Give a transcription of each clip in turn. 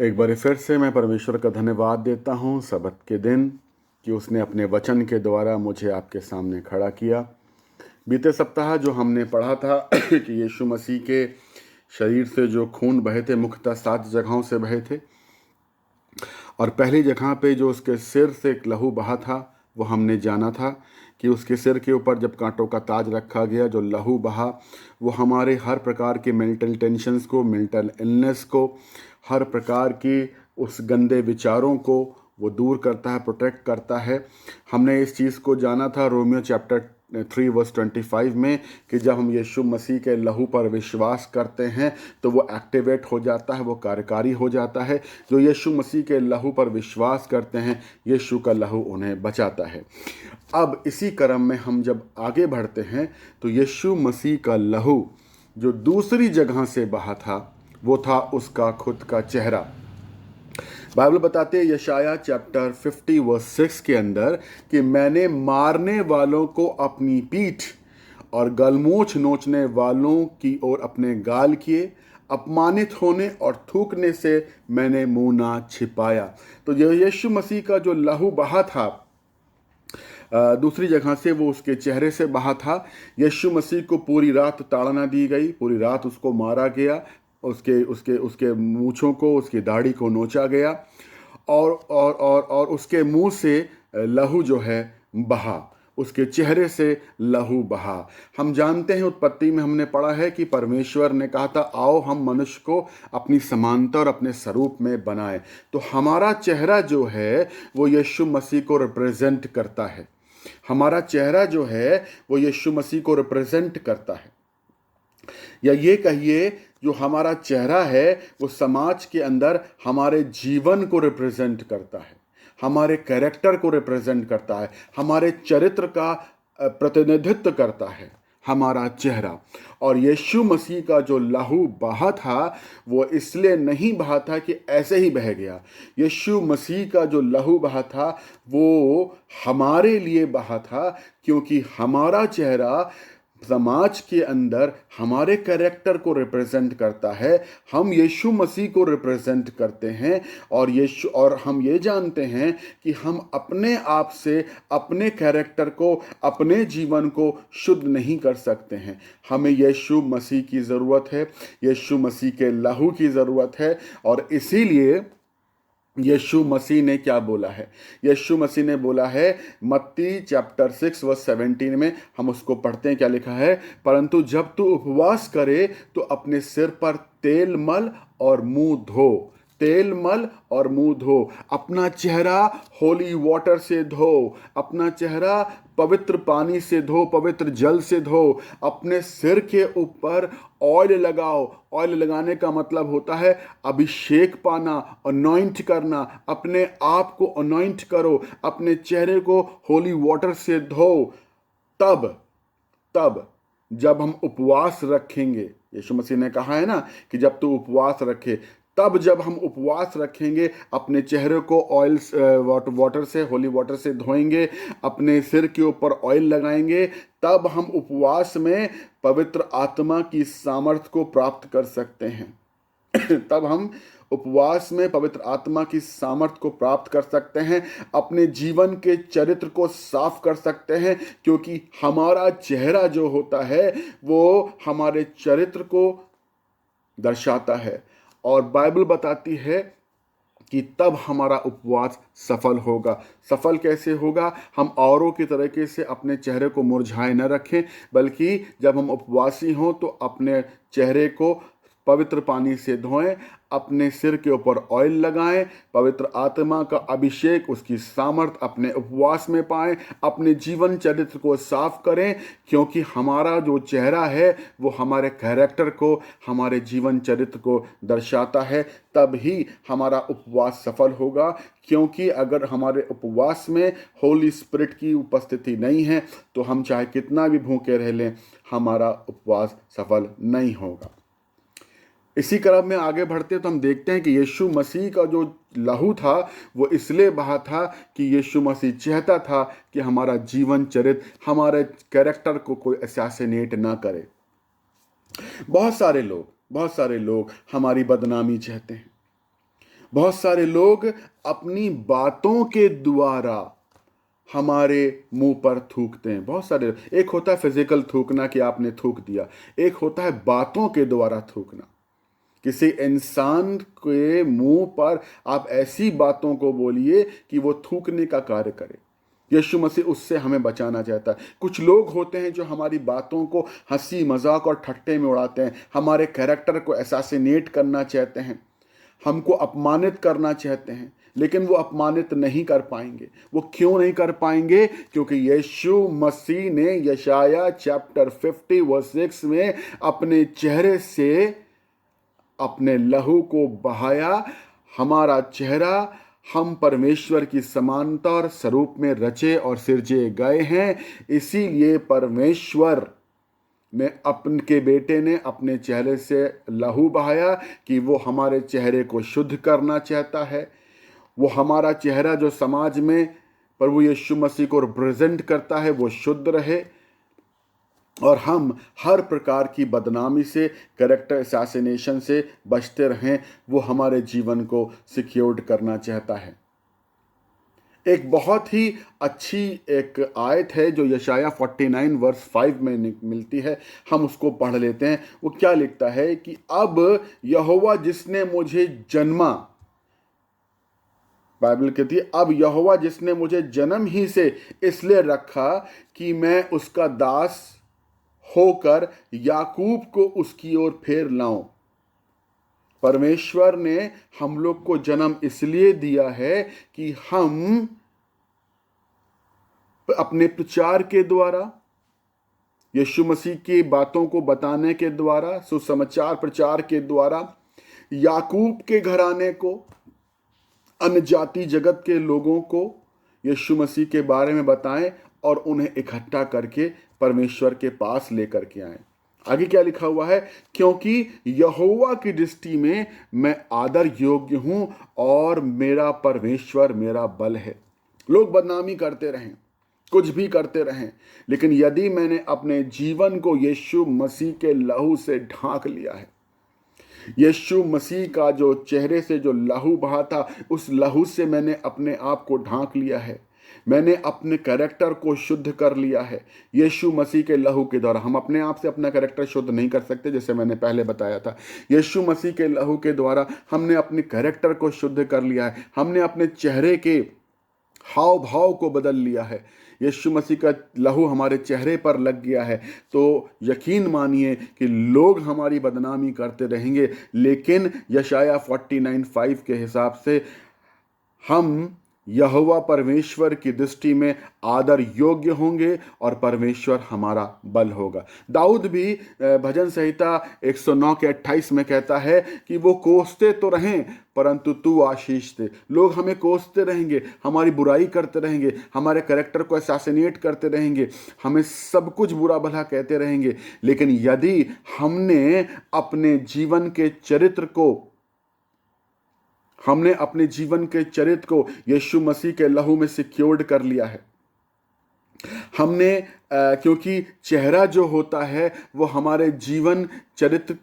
एक बार फिर से मैं परमेश्वर का धन्यवाद देता हूँ सबत के दिन कि उसने अपने वचन के द्वारा मुझे आपके सामने खड़ा किया। बीते सप्ताह जो हमने पढ़ा था कि यीशु मसीह के शरीर से जो खून बहे थे मुख्यतः 7 जगहों से बहे थे, और पहली जगह पे जो उसके सिर से एक लहू बहा था वो हमने जाना था कि उसके सिर के ऊपर जब कांटों का ताज रखा गया, जो लहू बहा वो हमारे हर प्रकार के मेंटल टेंशन्स को, मेंटल इलनेस को, हर प्रकार की उस गंदे विचारों को वो दूर करता है, प्रोटेक्ट करता है। हमने इस चीज़ को जाना था रोमियो चैप्टर 3:25 में कि जब हम यीशु मसीह के लहू पर विश्वास करते हैं तो वो एक्टिवेट हो जाता है, वो कार्यकारी हो जाता है। जो यीशु मसीह के लहू पर विश्वास करते हैं, यीशु का लहू उन्हें बचाता है। अब इसी क्रम में हम जब आगे बढ़ते हैं तो यीशु मसीह का लहू जो दूसरी जगह से बहा था वो था उसका खुद का चेहरा। बाइबल बताते हैं यशाया चैप्टर 50:6 के अंदर कि मैंने मारने वालों को अपनी पीठ और गलमोछ नोचने वालों की ओर अपने गाल किए, अपमानित होने और थूकने से मैंने मुंह ना छिपाया। तो यीशु मसीह का जो लहू बहा था दूसरी जगह से, वो उसके चेहरे से बहा था। यीशु मसीह को पूरी रात ताड़ना दी गई, पूरी रात उसको मारा गया, उसके उसके उसके मूँछों को, उसकी दाढ़ी को नोचा गया और उसके मुंह से लहू जो है बहा, उसके चेहरे से लहू बहा। हम जानते हैं उत्पत्ति में हमने पढ़ा है कि परमेश्वर ने कहा था आओ हम मनुष्य को अपनी समानता और अपने स्वरूप में बनाए। तो हमारा चेहरा जो है वो यीशु मसीह को रिप्रेजेंट करता है। हमारा चेहरा जो है वो यीशु मसीह को रिप्रेजेंट करता है, या ये कहिए जो हमारा चेहरा है वो समाज के अंदर हमारे जीवन को रिप्रेजेंट करता है, हमारे कैरेक्टर को रिप्रेजेंट करता है, हमारे चरित्र का प्रतिनिधित्व करता है हमारा चेहरा। और यीशु मसीह का जो लहू बहा था वो इसलिए नहीं बहा था कि ऐसे ही बह गया। यीशु मसीह का जो लहू बहा था वो हमारे लिए बहा था, क्योंकि हमारा चेहरा समाज के अंदर हमारे कैरेक्टर को रिप्रेजेंट करता है। हम यीशु मसीह को रिप्रेजेंट करते हैं और हम ये जानते हैं कि हम अपने आप से अपने कैरेक्टर को, अपने जीवन को शुद्ध नहीं कर सकते हैं। हमें यीशु मसीह की ज़रूरत है, यीशु मसीह के लहू की ज़रूरत है। और इसीलिए यीशु मसीह ने क्या बोला है? यीशु मसीह ने बोला है मत्ती चैप्टर 6:17 में, हम उसको पढ़ते हैं। क्या लिखा है? परंतु जब तू उपवास करे तो अपने सिर पर तेल मल और मुंह धो। तेल मल और मुंह धो, अपना चेहरा होली वाटर से धो, अपना चेहरा पवित्र पानी से धो, पवित्र जल से धो। अपने सिर के ऊपर ऑयल लगाओ। ऑयल लगाने का मतलब होता है अभिषेक पाना, अनॉइंट करना। अपने आप को अनॉइंट करो, अपने चेहरे को होली वाटर से धो। तब जब हम उपवास रखेंगे, यीशु मसीह ने कहा है ना कि जब तू उपवास रखे, तब जब हम उपवास रखेंगे, अपने चेहरे को ऑयल वाटर से, होली वाटर से धोएंगे, अपने सिर के ऊपर ऑयल लगाएंगे, तब हम उपवास में पवित्र आत्मा की सामर्थ को प्राप्त कर सकते हैं। तब हम उपवास में पवित्र आत्मा की सामर्थ को प्राप्त कर सकते हैं, अपने जीवन के चरित्र को साफ कर सकते हैं, क्योंकि हमारा चेहरा जो होता है वो हमारे चरित्र को दर्शाता है। और बाइबल बताती है कि तब हमारा उपवास सफल होगा। सफल कैसे होगा? हम औरों की तरीके से अपने चेहरे को मुरझाए न रखें, बल्कि जब हम उपवासी हों तो अपने चेहरे को पवित्र पानी से धोएं, अपने सिर के ऊपर ऑयल लगाएं, पवित्र आत्मा का अभिषेक, उसकी सामर्थ अपने उपवास में पाएं, अपने जीवन चरित्र को साफ करें, क्योंकि हमारा जो चेहरा है वो हमारे कैरेक्टर को, हमारे जीवन चरित्र को दर्शाता है। तब ही हमारा उपवास सफल होगा, क्योंकि अगर हमारे उपवास में होली स्पिरिट की उपस्थिति नहीं है तो हम चाहे कितना भी भूखे रह लें, हमारा उपवास सफल नहीं होगा। इसी क्रम में आगे बढ़ते तो हम देखते हैं कि यीशु मसीह का जो लहू था वो इसलिए बहा था कि यीशु मसीह चाहता था कि हमारा जीवन चरित्र, हमारे कैरेक्टर को कोई असैसिनेट ना करे। बहुत सारे लोग हमारी बदनामी चाहते हैं। बहुत सारे लोग अपनी बातों के द्वारा हमारे मुंह पर थूकते हैं। बहुत सारे, एक होता है फिजिकल थूकना कि आपने थूक दिया, एक होता है बातों के द्वारा थूकना। किसी इंसान के मुंह पर आप ऐसी बातों को बोलिए कि वो थूकने का कार्य करे। यीशु मसीह उससे हमें बचाना चाहता है। कुछ लोग होते हैं जो हमारी बातों को हंसी मजाक और ठट्टे में उड़ाते हैं, हमारे कैरेक्टर को असैसिनेट करना चाहते हैं, हमको अपमानित करना चाहते हैं, लेकिन वो अपमानित नहीं कर पाएंगे। वो क्यों नहीं कर पाएंगे? क्योंकि यीशु मसीह ने यशाया चैप्टर 50 वर्स 6 में अपने चेहरे से अपने लहू को बहाया। हमारा चेहरा, हम परमेश्वर की समानता और स्वरूप में रचे और सिरजे गए हैं। इसीलिए परमेश्वर ने अपने बेटे ने अपने चेहरे से लहू बहाया कि वो हमारे चेहरे को शुद्ध करना चाहता है। वो हमारा चेहरा जो समाज में प्रभु यीशु मसीह को रिप्रेजेंट करता है वो शुद्ध रहे, और हम हर प्रकार की बदनामी से, कैरेक्टर असैसिनेशन से बचते रहें। वो हमारे जीवन को सिक्योर्ड करना चाहता है। एक बहुत ही अच्छी एक आयत है जो यशाया 49 वर्स 5 में मिलती है, हम उसको पढ़ लेते हैं। वो क्या लिखता है कि अब यहोवा जिसने मुझे जन्मा, बाइबल कहती है अब यहोवा जिसने मुझे जन्म ही से इसलिए रखा कि मैं उसका दास होकर याकूब को उसकी ओर फेर लाऊं। परमेश्वर ने हम लोग को जन्म इसलिए दिया है कि हम अपने प्रचार के द्वारा, यीशु मसीह की बातों को बताने के द्वारा, सुसमाचार प्रचार के द्वारा याकूब के घराने को, अन्य जाति जगत के लोगों को यीशु मसीह के बारे में बताएं और उन्हें इकट्ठा करके परमेश्वर के पास लेकर के आए। आगे क्या लिखा हुआ है? क्योंकि यहोवा की दृष्टि में मैं आदर योग्य हूं और मेरा परमेश्वर मेरा बल है। लोग बदनामी करते रहें, कुछ भी करते रहें, लेकिन यदि मैंने अपने जीवन को यीशु मसीह के लहू से ढांक लिया है, यीशु मसीह का जो चेहरे से जो लहू बहा था, उस लहू से मैंने अपने आप को ढांक लिया है, मैंने अपने कैरेक्टर को शुद्ध कर लिया है यीशु मसीह के लहू के द्वारा। हम अपने आप से अपना कैरेक्टर शुद्ध नहीं कर सकते, जैसे मैंने पहले बताया था। यीशु मसीह के लहू के द्वारा हमने अपने कैरेक्टर को शुद्ध कर लिया है, हमने अपने चेहरे के हाव भाव को बदल लिया है। यीशु मसीह का लहू हमारे चेहरे पर लग गया है, तो यकीन मानिए कि लोग हमारी बदनामी करते रहेंगे, लेकिन यशाया 49:5 के हिसाब से हम यहोवा परमेश्वर की दृष्टि में आदर योग्य होंगे और परमेश्वर हमारा बल होगा। दाऊद भी भजन संहिता 109 के 28 में कहता है कि वो कोसते तो रहें परंतु तू आशीष दे। लोग हमें कोसते रहेंगे, हमारी बुराई करते रहेंगे, हमारे कैरेक्टर को असैसिनेट करते रहेंगे, हमें सब कुछ बुरा भला कहते रहेंगे, लेकिन यदि हमने अपने जीवन चरित्र को यीशु मसीह के लहू में सिक्योर्ड कर लिया है, हमने क्योंकि चेहरा जो होता है वो हमारे जीवन चरित्र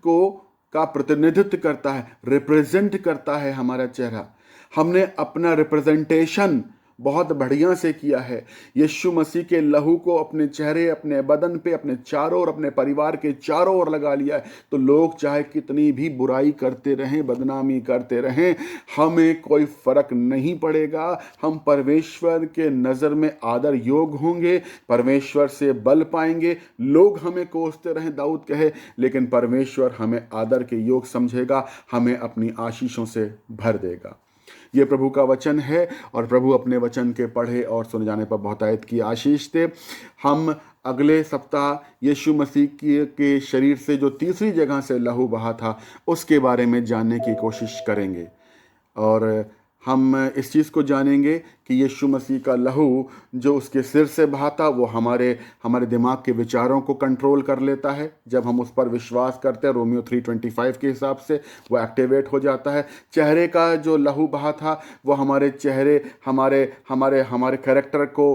का प्रतिनिधित्व करता है, रिप्रेजेंट करता है हमारा चेहरा। हमने अपना रिप्रेजेंटेशन बहुत बढ़िया से किया है। यीशु मसीह के लहू को अपने चेहरे, अपने बदन पे, अपने चारों ओर, अपने परिवार के चारों ओर लगा लिया है, तो लोग चाहे कितनी भी बुराई करते रहें, बदनामी करते रहें, हमें कोई फर्क नहीं पड़ेगा। हम परमेश्वर के नज़र में आदर योग्य होंगे, परमेश्वर से बल पाएंगे। लोग हमें कोसते रहें, दाऊद कहे, लेकिन परमेश्वर हमें आदर के योग्य समझेगा, हमें अपनी आशीषों से भर देगा। ये प्रभु का वचन है और प्रभु अपने वचन के पढ़े और सुने जाने पर बहुतायत की आशीष दे। हम अगले सप्ताह यीशु मसीह के शरीर से जो तीसरी जगह से लहू बहा था उसके बारे में जानने की कोशिश करेंगे, और हम इस चीज़ को जानेंगे कि यीशु मसीह का लहू जो उसके सिर से बहाता वो हमारे दिमाग के विचारों को कंट्रोल कर लेता है। जब हम उस पर विश्वास करते हैं, रोमियो 3:25 के हिसाब से वो एक्टिवेट हो जाता है। चेहरे का जो लहू बहा था वो हमारे चेहरे हमारे हमारे हमारे कैरेक्टर को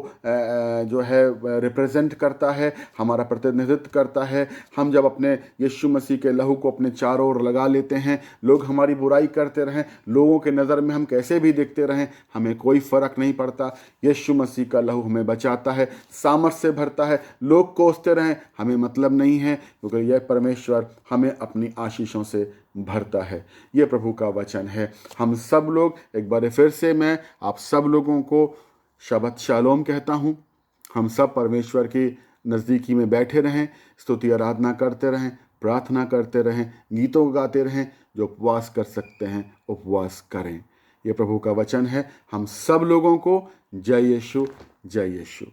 जो है रिप्रेजेंट करता है, हमारा प्रतिनिधित्व करता है। हम जब अपने यीशु मसीह के लहू को अपने चारों ओर लगा लेते हैं, लोग हमारी बुराई करते रहें, लोगों के नज़र में हम कैसे भी दिखते रहें, हमें कोई फ़र्क नहीं पड़ता। यीशु मसीह का लहू हमें बचाता है, सामर्थ से भरता है। लोग कोसते रहें, हमें मतलब नहीं है, क्योंकि यह परमेश्वर हमें अपनी आशीषों से भरता है। ये प्रभु का वचन है। हम सब लोग, एक बार फिर से मैं आप सब लोगों को शबत शालोम कहता हूँ। हम सब परमेश्वर की नज़दीकी में बैठे रहें, स्तुति आराधना करते रहें, प्रार्थना करते रहें, गीतों गाते रहें। जो उपवास कर सकते हैं उपवास करें। ये प्रभु का वचन है। हम सब लोगों को जय यीशु, जय यीशु।